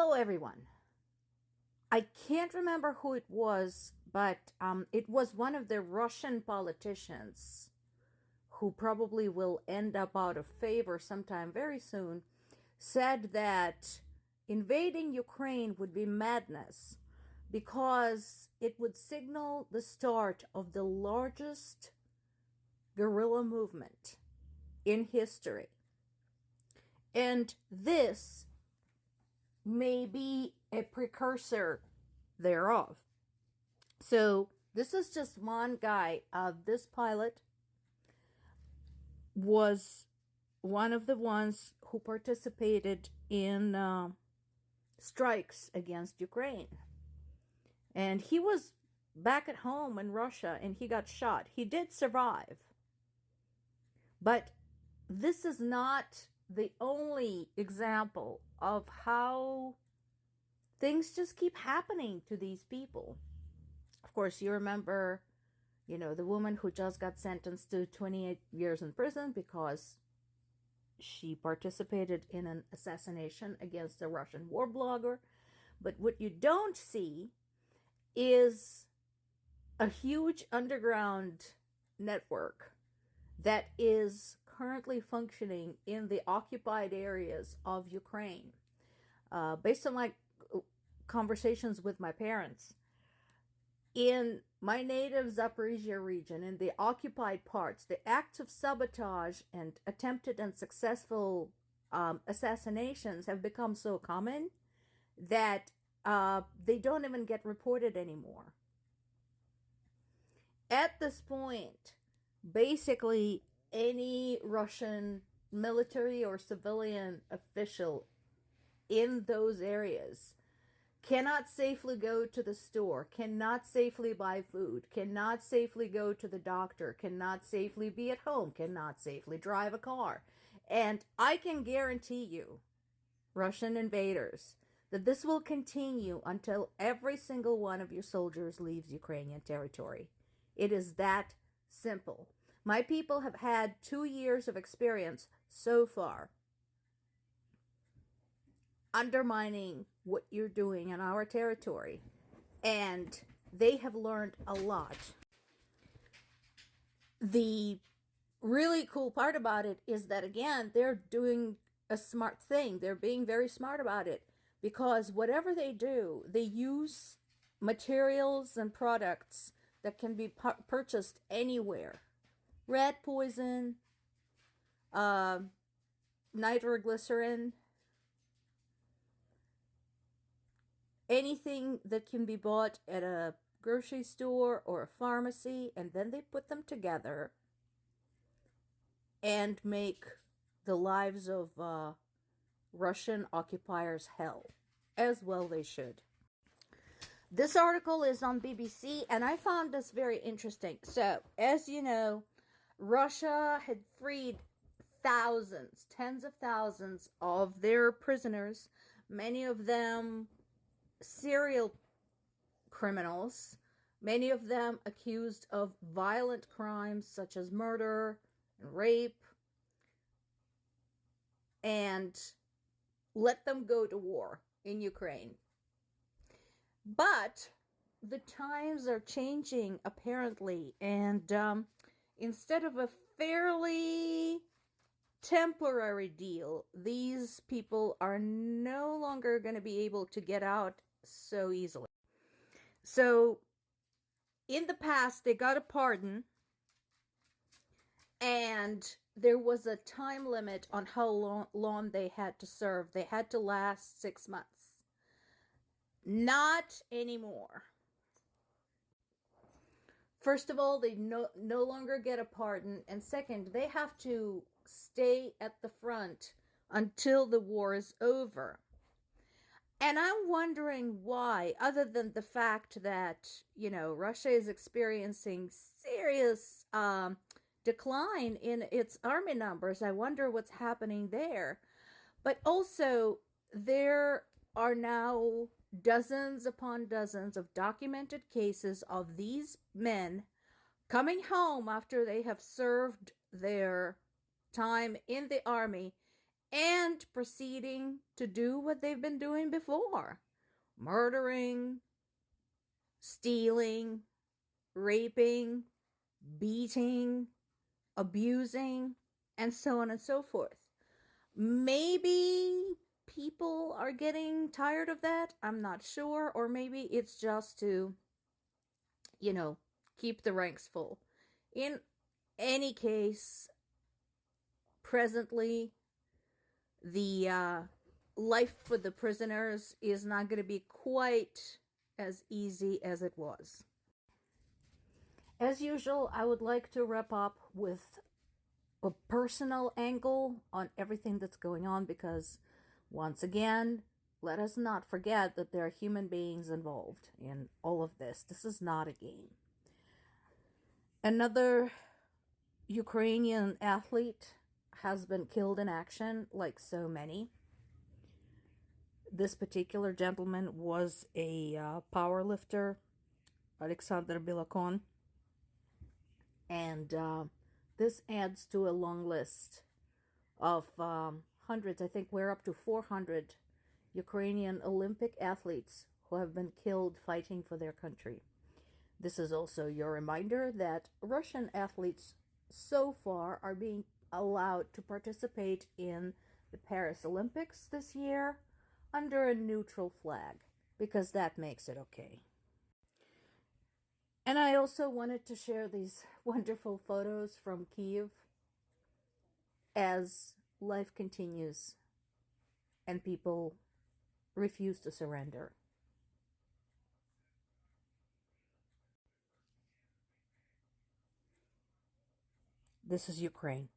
Hello, everyone. I can't remember who it was, but it was one of the Russian politicians who probably will end up out of favor sometime very soon, said that invading Ukraine would be madness because it would signal the start of the largest guerrilla movement in history. And this may be a precursor thereof. So this is just one guy. This pilot was one of the ones who participated in strikes against Ukraine. And he was back at home in Russia and he got shot. He did survive. But this is not the only example of how things just keep happening to these people. Of course, you remember, the woman who just got sentenced to 28 years in prison because she participated in an assassination against a Russian war blogger. But what you don't see is a huge underground network that is currently functioning in the occupied areas of Ukraine. Based on my conversations with my parents, in my native Zaporizhia region, in the occupied parts, the acts of sabotage and attempted and successful assassinations have become so common that they don't even get reported anymore. At this point, basically any Russian military or civilian official in those areas cannot safely go to the store, cannot safely buy food, cannot safely go to the doctor, cannot safely be at home, cannot safely drive a car. And I can guarantee you, Russian invaders, that this will continue until every single one of your soldiers leaves Ukrainian territory. It is that simple. My people have had 2 years of experience so far undermining what you're doing in our territory, and they have learned a lot. The really cool part about it is that, again, they're doing a smart thing. They're being very smart about it because whatever they do, they use materials and products that can be purchased anywhere. Rat poison, nitroglycerin, anything that can be bought at a grocery store or a pharmacy, and then they put them together and make the lives of Russian occupiers hell. As well they should. This article is on BBC, and I found this very interesting. So, as you know, Russia had freed thousands, tens of thousands of their prisoners, many of them serial criminals, many of them accused of violent crimes such as murder and rape, and let them go to war in Ukraine. But the times are changing, apparently, and instead of a fairly temporary deal, these people are no longer going to be able to get out so easily. So, in the past, they got a pardon, and there was a time limit on how long they had to serve. They had to last 6 months. Not anymore. First of all, they no longer get a pardon, and second, they have to stay at the front until the war is over. And I'm wondering why, other than the fact that, Russia is experiencing serious decline in its army numbers. I wonder what's happening there. But also, there are now dozens upon dozens of documented cases of these men coming home after they have served their time in the army and proceeding to do what they've been doing before: murdering, stealing, raping, beating, abusing, and so on and so forth. Maybe people are getting tired of that. I'm not sure. Or maybe it's just to, keep the ranks full. In any case, presently, the life for the prisoners is not going to be quite as easy as it was. As usual, I would like to wrap up with a personal angle on everything that's going on, because once again, let us not forget that there are human beings involved in all of this. This is not a game. Another Ukrainian athlete has been killed in action, like so many. This particular gentleman was a power lifter, Alexander Bilakon, and this adds to a long list of hundreds. I think we're up to 400 Ukrainian Olympic athletes who have been killed fighting for their country. This is also your reminder that Russian athletes so far are being allowed to participate in the Paris Olympics this year under a neutral flag, because that makes it okay. And I also wanted to share these wonderful photos from Kyiv as life continues and people refuse to surrender. This is Ukraine.